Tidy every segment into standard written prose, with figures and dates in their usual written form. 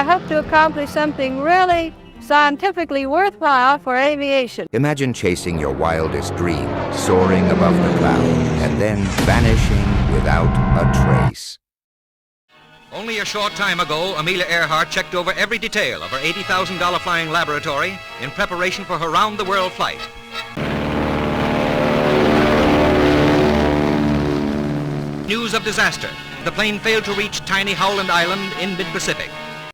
I hope to accomplish something really scientifically worthwhile for aviation. Imagine chasing your wildest dreams, soaring above the clouds, and then vanishing without a trace. Only a short time ago, Amelia Earhart checked over every detail of her $80,000 flying laboratory in preparation for her round-the-world flight. News of disaster. The plane failed to reach tiny Howland Island in mid-Pacific.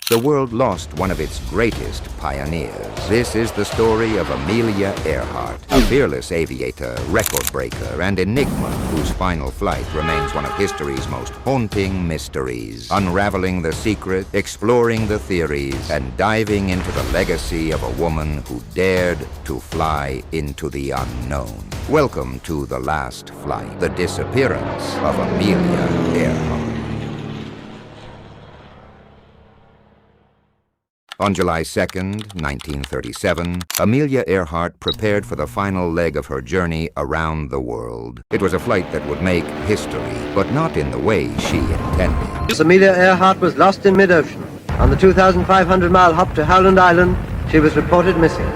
The world lost one of its greatest pioneers. This is the story of Amelia Earhart, a fearless aviator, record breaker, and enigma whose final flight remains one of history's most haunting mysteries, unraveling the secret, exploring the theories, and diving into the legacy of a woman who dared to fly into the unknown. Welcome to The Last Flight, the disappearance of Amelia Earhart. On July 2nd, 1937, Amelia Earhart prepared for the final leg of her journey around the world. It was a flight that would make history, but not in the way she intended. As Amelia Earhart was lost in mid-ocean. On the 2,500-mile hop to Howland Island, she was reported missing.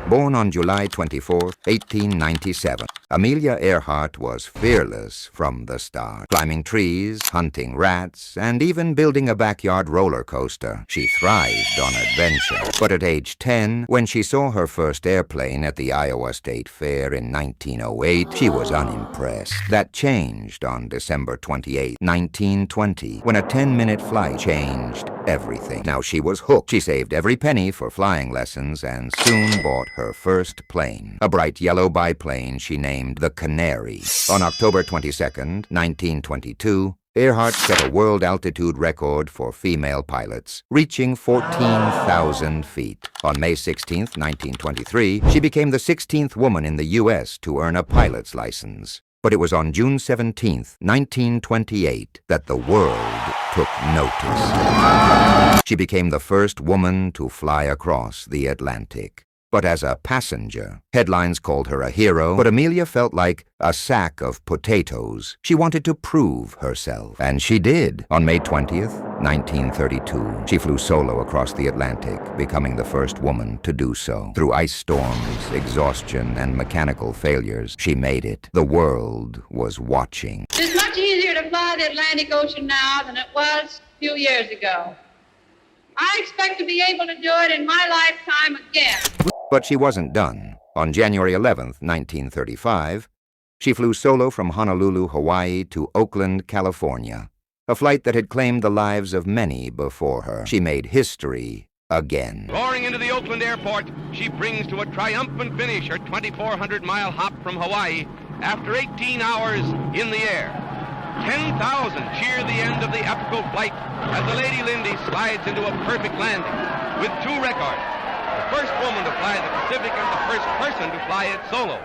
Born on July 24, 1897, Amelia Earhart was fearless from the start. Climbing trees, hunting rats, and even building a backyard roller coaster. She thrived on adventure. But at age 10, when she saw her first airplane at the Iowa State Fair in 1908, she was unimpressed. That changed on December 28, 1920, when a 10-minute flight changed everything. Now she was hooked. She saved every penny for flying lessons and soon bought her first plane, a bright yellow biplane she named the Canary. On October 22, 1922, Earhart set a world altitude record for female pilots, reaching 14,000 feet. On May 16, 1923, she became the 16th woman in the U.S. to earn a pilot's license. But it was on June 17, 1928, that the world took notice. She became the first woman to fly across the Atlantic. But as a passenger, headlines called her a hero, but Amelia felt like a sack of potatoes. She wanted to prove herself, and she did. On May 20th, 1932, she flew solo across the Atlantic, becoming the first woman to do so. Through ice storms, exhaustion, and mechanical failures, she made it. The world was watching. It's much easier to fly the Atlantic Ocean now than it was a few years ago. I expect to be able to do it in my lifetime again. But she wasn't done. On January 11th, 1935, she flew solo from Honolulu, Hawaii to Oakland, California, a flight that had claimed the lives of many before her. She made history again. Roaring into the Oakland airport, she brings to a triumphant finish her 2,400-mile hop from Hawaii after 18 hours in the air. 10,000 cheer the end of the epical flight as the Lady Lindy slides into a perfect landing with 2 records. The first woman to fly the Pacific and the first person to fly it solo.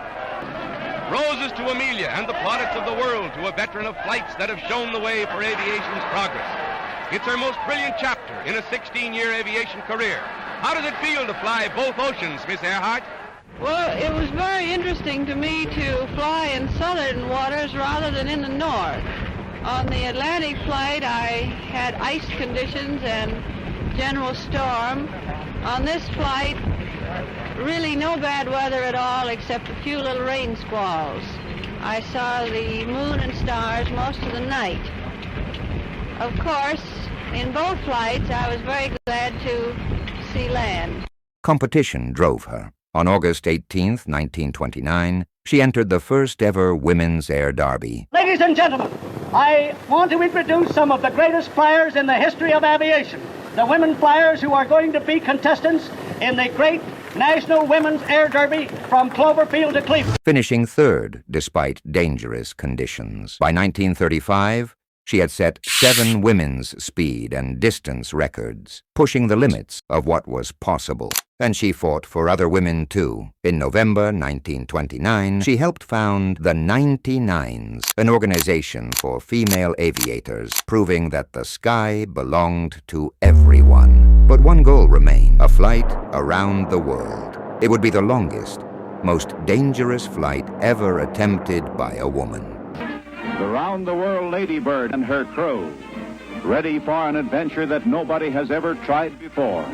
Roses to Amelia and the plaudits of the world to a veteran of flights that have shown the way for aviation's progress. It's her most brilliant chapter in a 16-year aviation career. How does it feel to fly both oceans, Miss Earhart? Well, it was very interesting to me to fly in southern waters rather than in the north. On the Atlantic flight, I had ice conditions and general storm. On this flight, really no bad weather at all except a few little rain squalls. I saw the moon and stars most of the night. Of course, in both flights, I was very glad to see land. Competition drove her. On August 18, 1929, she entered the first ever Women's Air Derby. Ladies and gentlemen, I want to introduce some of the greatest flyers in the history of aviation. The women flyers who are going to be contestants in the great National Women's Air Derby from Cloverfield to Cleveland. Finishing third despite dangerous conditions. By 1935, she had set 7 women's speed and distance records, pushing the limits of what was possible. And she fought for other women, too. In November 1929, she helped found the 99s, an organization for female aviators, proving that the sky belonged to everyone. But one goal remained, a flight around the world. It would be the longest, most dangerous flight ever attempted by a woman. The round-the-world Ladybird and her crew ready for an adventure that nobody has ever tried before.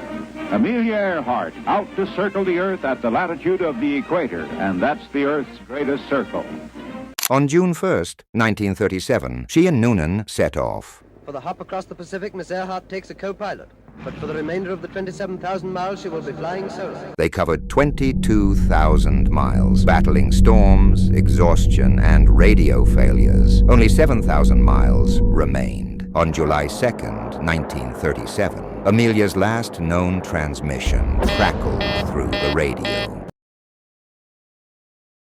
Amelia Earhart, out to circle the Earth at the latitude of the equator, and that's the Earth's greatest circle. On June 1st, 1937, she and Noonan set off. For the hop across the Pacific, Miss Earhart takes a co-pilot. But for the remainder of the 27,000 miles, she will be flying solo. They covered 22,000 miles, battling storms, exhaustion, and radio failures. Only 7,000 miles remained. On July 2nd, 1937, Amelia's last known transmission crackled through the radio.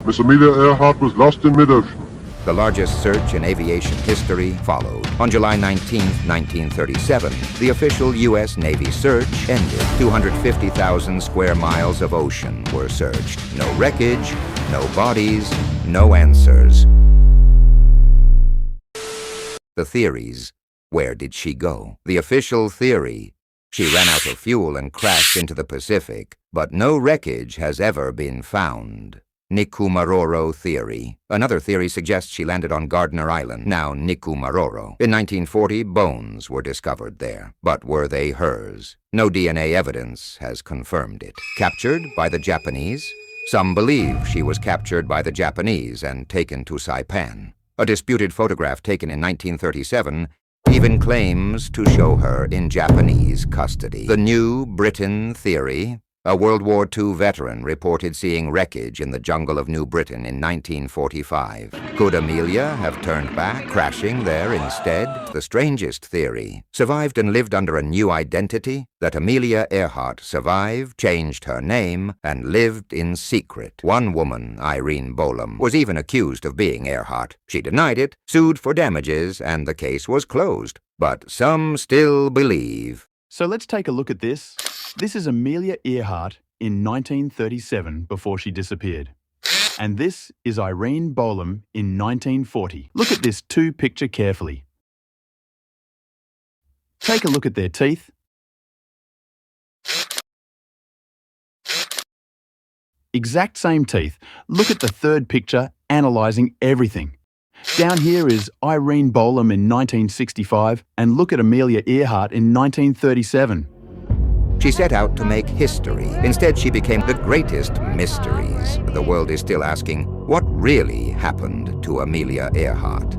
Miss Amelia Earhart was lost in mid-ocean. The largest search in aviation history followed. On July 19, 1937, the official U.S. Navy search ended. 250,000 square miles of ocean were searched. No wreckage, no bodies, no answers. The theories. Where did she go? The official theory. She ran out of fuel and crashed into the Pacific, but no wreckage has ever been found. Nikumaroro theory. Another theory suggests she landed on Gardner Island, now Nikumaroro. In 1940, bones were discovered there. But were they hers? No DNA evidence has confirmed it. Captured by the Japanese? Some believe she was captured by the Japanese and taken to Saipan. A disputed photograph taken in 1937 even claims to show her in Japanese custody. The New Britain theory. A World War II veteran reported seeing wreckage in the jungle of New Britain in 1945. Could Amelia have turned back, crashing there instead? The strangest theory. Survived and lived under a new identity? That Amelia Earhart survived, changed her name, and lived in secret. One woman, Irene Bolam, was even accused of being Earhart. She denied it, sued for damages, and the case was closed. But some still believe. So let's take a look at this. This is Amelia Earhart in 1937 before she disappeared. And this is Irene Bolam in 1940. Look at this two-picture carefully. Take a look at their teeth. Exact same teeth. Look at the third picture, analysing everything. Down here is Irene Bolam in 1965, and look at Amelia Earhart in 1937. She set out to make history. Instead, she became the greatest mysteries. The world is still asking, what really happened to Amelia Earhart?